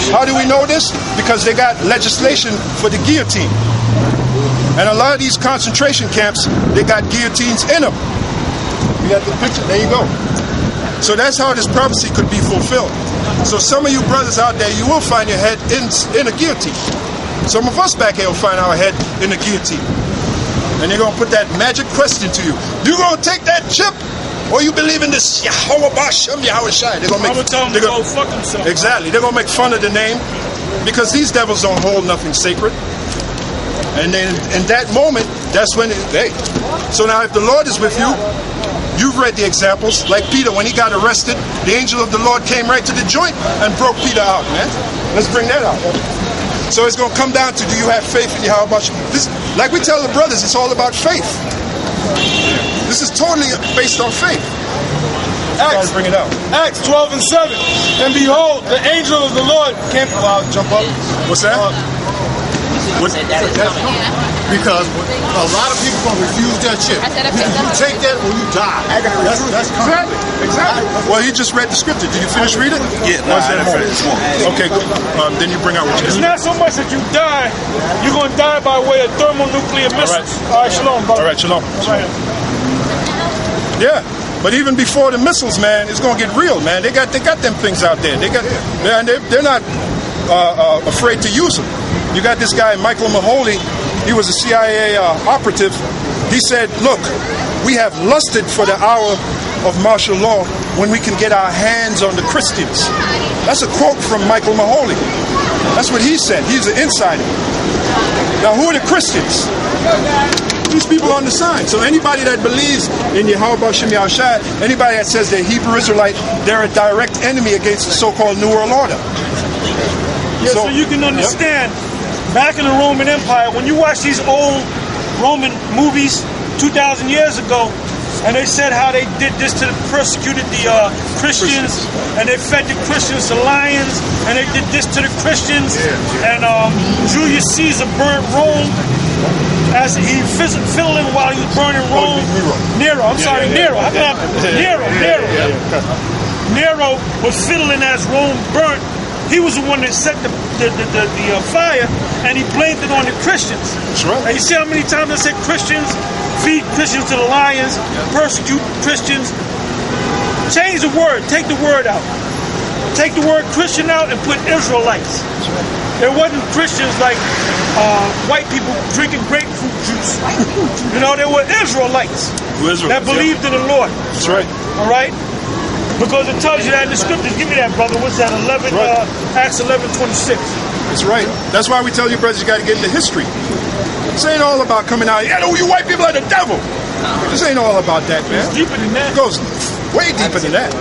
How do we know this? Because they got legislation for the guillotine. And a lot of these concentration camps, they got guillotines in them. You got the picture? There you go. So that's how this prophecy could be fulfilled. So some of you brothers out there, you will find your head in a guillotine. Some of us back here will find our head in a guillotine. And they're going to put that magic question to you. You going to take that chip? Or you believe in this Yahweh Bashem, Yahweh Shai? They're going to make tell them to go fuck themselves. Exactly. They're going to make fun of the name because these devils don't hold nothing sacred. And then in that moment, that's when hey. So now if the Lord is with you, you've read the examples. Like Peter, when he got arrested, the angel of the Lord came right to the joint and broke Peter out, man. Let's bring that out. So it's going to come down to, do you have faith in Yahweh Bashem? This, like we tell the brothers, it's all about faith. This is totally based on faith. Acts, bring it out. Acts 12 and 7. And behold, the angel of the Lord came. Well, I'll jump up. What's that? Because a lot of people gonna refuse that chip. You take that or you die. That's coming. Exactly. Well, he just read the scripture. Did you finish reading? Yeah, no, I didn't finish. Okay, good. Then you bring out what you It's not so much that you die, you're going to die by way of thermonuclear missiles. All right, shalom, brother. All right, shalom. Yeah, but even before the missiles, man, it's going to get real, man. They got them things out there. They're not afraid to use them. You got this guy, Michael Mahoney. He was a CIA operative. He said, look, we have lusted for the hour of martial law when we can get our hands on the Christians. That's a quote from Michael Mahoney. That's what he said. He's an insider. Now, who are the Christians? These people on the sign. So anybody that believes in Yahweh Bashem Yahushua, anybody that says they're Hebrew Israelite, they're a direct enemy against the so-called New World Order. Yeah, so you can understand, back in the Roman Empire, when you watch these old Roman movies 2,000 years ago, and they said how they did this to persecuted the Christians, and they fed the Christians to lions, and they did this to the Christians, and Julius Caesar burned Rome as he fiddled in while he was burning Rome. Nero. Nero was fiddling as Rome burnt. He was the one that set the fire, and he blamed it on the Christians. That's right. And you see how many times I said Christians, feed Christians to the lions, persecute Christians. Change the word. Take the word out. Take the word Christian out and put Israelites. There wasn't Christians like white people drinking grapefruit juice. You know, there were Israelites that believed in the Lord. That's right. All right? Because it tells you that in the scriptures. Give me that, brother. What's that? Acts 11:26. That's right. That's why we tell you brothers, you got to get into history. This ain't all about coming out, yeah, you white people are the devil. This ain't all about that, man. It's deeper than that. It goes way deeper than that.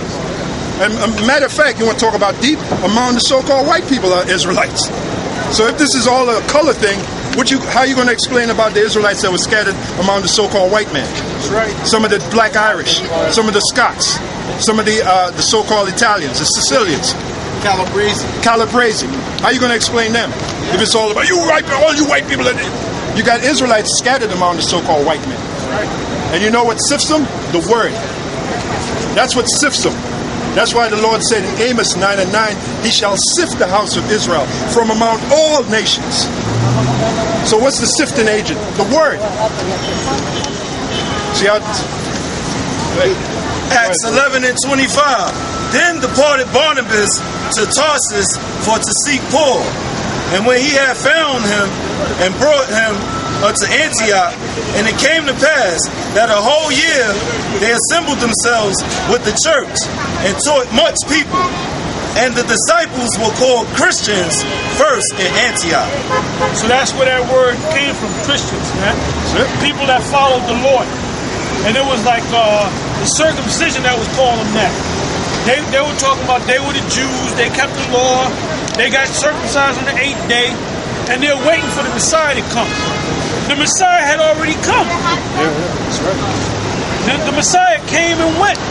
And matter of fact, you want to talk about deep, among the so-called white people are Israelites. So if this is all a color thing, how are you going to explain about the Israelites that were scattered among the so-called white man? That's right. Some of the black Irish, some of the Scots, some of the so-called Italians, the Sicilians. Calabrese. How are you going to explain them? If it's all about all you white people. You got Israelites scattered among the so-called white men. And you know what sifts them? The word. That's what sifts them. That's why the Lord said in Amos 9:9, He shall sift the house of Israel from among all nations. So what's the sifting agent? The word. See how? Acts 11:25. Then departed Barnabas to Tarsus for to seek Paul. And when he had found him and brought him unto Antioch, and it came to pass that a whole year they assembled themselves with the church and taught much people. And the disciples were called Christians first in Antioch. So that's where that word came from, Christians, man. People that followed the Lord. And it was like the circumcision that was calling them that. They were talking about they were the Jews, they kept the law, they got circumcised on the 8th day, and they're waiting for the Messiah to come. The Messiah had already come. That's right. The Messiah came and went.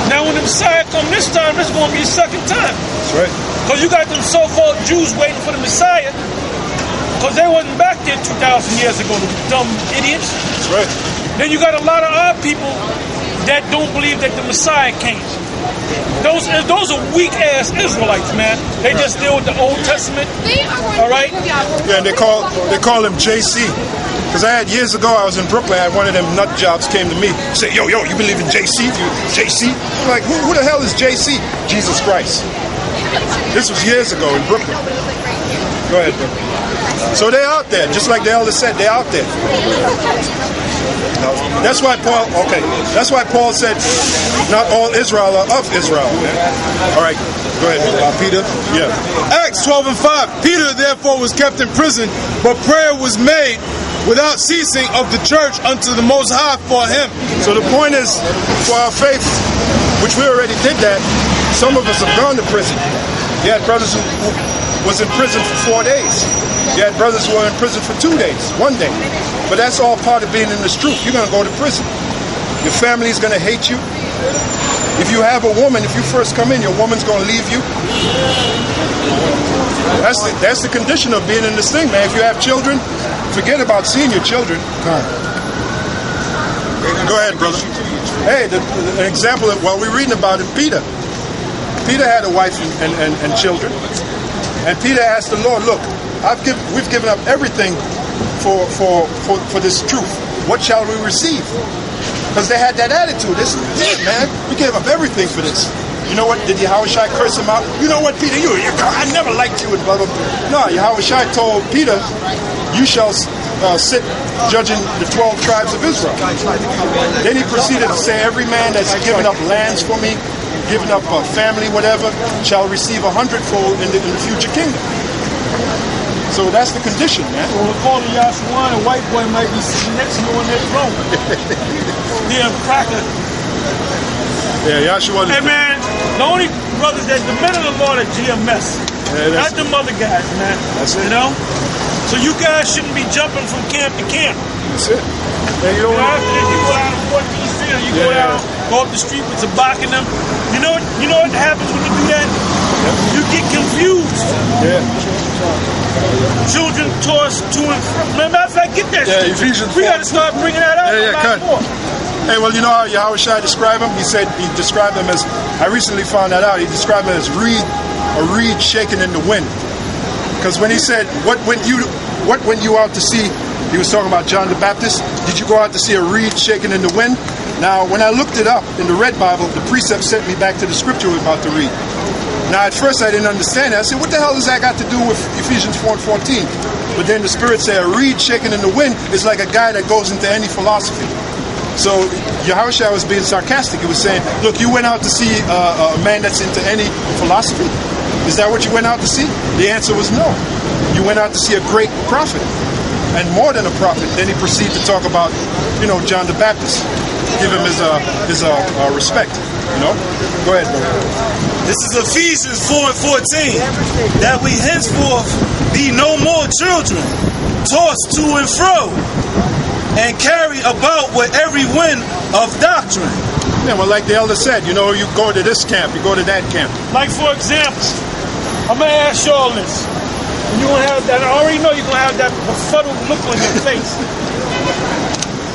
Now when the Messiah comes this time, it's going to be a second time. That's right. Because you got them so-called Jews waiting for the Messiah, because they wasn't back there 2,000 years ago, the dumb idiots. That's right. Then you got a lot of our people that don't believe that the Messiah came. Those are weak ass Israelites, man. They just deal with the Old Testament. All right. Yeah, and they call him JC. Because I had years ago, I was in Brooklyn. I had one of them nut jobs came to me, say, yo, you believe in JC? JC? I'm like, who the hell is JC? Jesus Christ. This was years ago in Brooklyn. Go ahead, bro. So they're out there, just like the elder said, they're out there. That's why Paul said, not all Israel are of Israel. All right, go ahead, Peter. Yeah. Acts 12:5. Peter therefore was kept in prison, but prayer was made without ceasing of the church unto the Most High for him. So the point is, for our faith, which we already did that, some of us have gone to prison. You had brothers who was in prison for 4 days. You had brothers who were in prison for 2 days, 1 day. But that's all part of being in this truth. You're going to go to prison. Your family is going to hate you. If you have a woman, if you first come in, your woman's going to leave you. That's the condition of being in this thing, man. If you have children, forget about seeing your children. Go ahead, brother. Hey, an example of what we're reading about in Peter. Peter had a wife and children. And Peter asked the Lord, look, we've given up everything for this truth. What shall we receive? Because they had that attitude. This is it, man. We gave up everything for this. You know what? Did Yahushua curse him out? You know what, Peter? I never liked you and blah, blah, blah. No, Yahushua told Peter, you shall sit judging the 12 tribes of Israel. Then he proceeded to say, every man that's given up lands for me, given up family, whatever, shall receive 100-fold in the future kingdom. So that's the condition, man. Well, according to Yahshua, a white boy might be sitting next to you on that throne. Damn cracker. Yeah, Yahshua. Hey, man, the only brothers that the men of the Lord are GMS. Yeah, not them other guys, man. That's it. You know? So you guys shouldn't be jumping from camp to camp. That's it. And you don't after that, you go out on 14th Street, you go down, go up the street with Tabak in them. You know what happens when you do that? You get confused. Yeah. Children tossed to and fro. Matter of fact, get that shit. Ephesians 4. We got to start bringing that out a lot more. Hey, well, you know how Yahushua described him? He described him as, I recently found that out, he described him as a reed shaken in the wind. Because when he said, what went you out to see, he was talking about John the Baptist. Did you go out to see a reed shaken in the wind? Now, when I looked it up in the Red Bible, the precept sent me back to the scripture about the reed. Now, at first, I didn't understand that. I said, what the hell does that got to do with Ephesians 4 and 14? But then the Spirit said, a reed shaken in the wind is like a guy that goes into any philosophy. So Yahushua was being sarcastic. He was saying, look, you went out to see a man that's into any philosophy? Is that what you went out to see? The answer was no. You went out to see a great prophet. And more than a prophet. Then he proceeded to talk about, John the Baptist. Give him his respect. Go ahead, brother. This is Ephesians 4 and 14. That we henceforth be no more children, tossed to and fro, and carried about with every wind of doctrine. Yeah, well, like the elder said, you go to this camp, you go to that camp. Like, for example, I'm going to ask y'all this. And you're going to have that, I already know you're going to have that befuddled look on your face.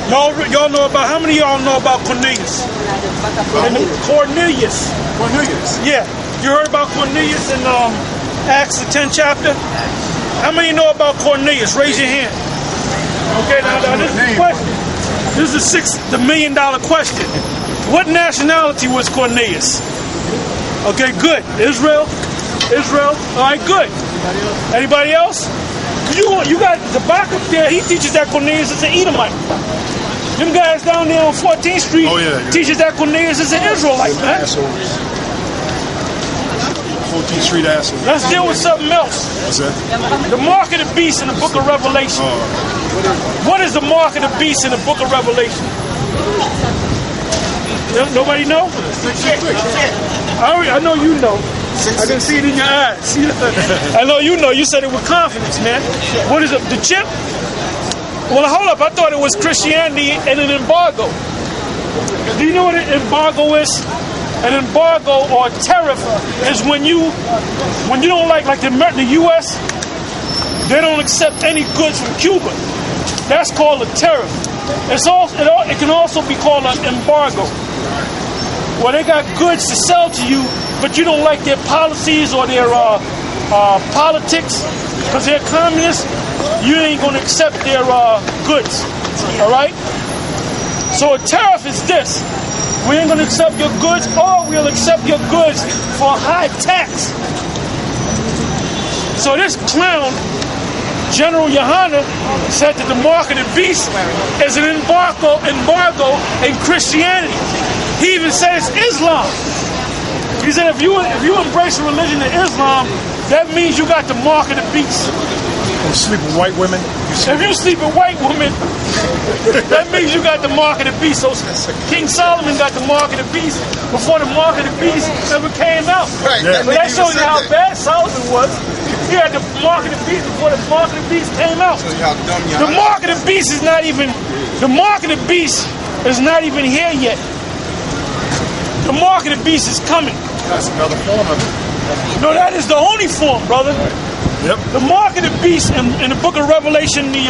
Y'all know about, how many of y'all know about Cornelius? Cornelius. Yeah. You heard about Cornelius in Acts the 10th chapter? How many know about Cornelius? Raise your hand. Okay, now this is the question. This is the $1 million question. What nationality was Cornelius? Okay, good. Israel. All right, good. Anybody else? You got the back up there. He teaches that Cornelius is an Edomite. Them guys down there on 14th Street teaches that Cornelius is an Israelite, man. 14th Street asshole. Let's deal with something else. What's that? The mark of the beast in the book of Revelation. What is the mark of the beast in the book of Revelation? Nobody know? I know you know. I can see it in your eyes. I know you know. You said it with confidence, man. What is it? The chip? Well, hold up. I thought it was Christianity and an embargo. Do you know what an embargo is? An embargo or tariff is when you don't like the U.S., they don't accept any goods from Cuba. That's called a tariff. It can also be called an embargo. where they got goods to sell to you, but you don't like their policies or their politics because they're communists, you ain't going to accept their goods. All right? So a tariff is this. We ain't going to accept your goods, or we'll accept your goods for a high tax. So this clown, General Yohana, said that the mark of the beast is an embargo in Christianity. He even says Islam. He said if you embrace a religion of Islam, that means you got the mark of the beast. You sleep with white women? If you sleep with white women, that means you got the mark of the beast. So King Solomon got the mark of the beast before the mark of the beast ever came out. Right. Yeah. But that shows you how bad Solomon was. He had the mark of the beast before the mark of the beast came out. The mark of the beast is not even. The mark of the beast is not even here yet. The mark of the beast is coming. That's another form of it. No, that is the only form, brother. Yep. The mark of the beast in the book of Revelation, the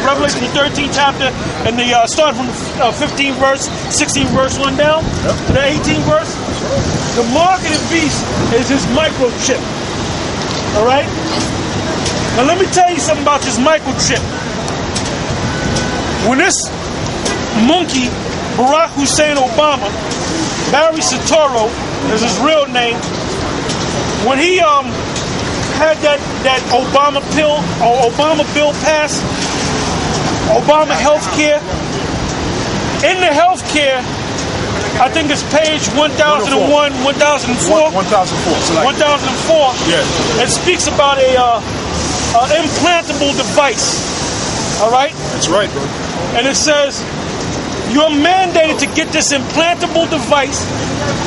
Revelation, the 13th chapter, and the start from the 15th verse, 16th verse, one down to the 18th verse. The mark of the beast is his microchip. All right. Now let me tell you something about this microchip. When this monkey, Barack Hussein Obama, Barry Soetoro is his real name, when he had that Obama pill or Obama bill passed, Obama health care. In the health care, I think it's page 1001, 1004. 1004. 1004. Yeah. It speaks about a implantable device. All right? That's right, bro. And it says, you're mandated to get this implantable device,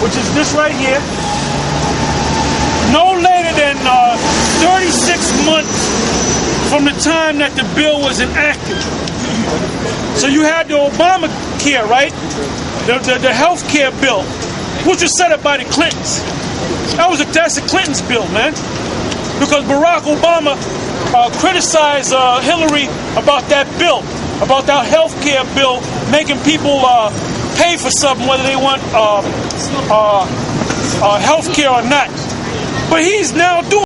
which is this right here, no later than 36 months from the time that the bill was enacted. So you had the Obamacare, right? The health care bill, which was set up by the Clintons. That's the Clintons' bill, man. Because Barack Obama criticized Hillary about that bill, about that health care bill, making people pay for something whether they want health care or not. But he's now doing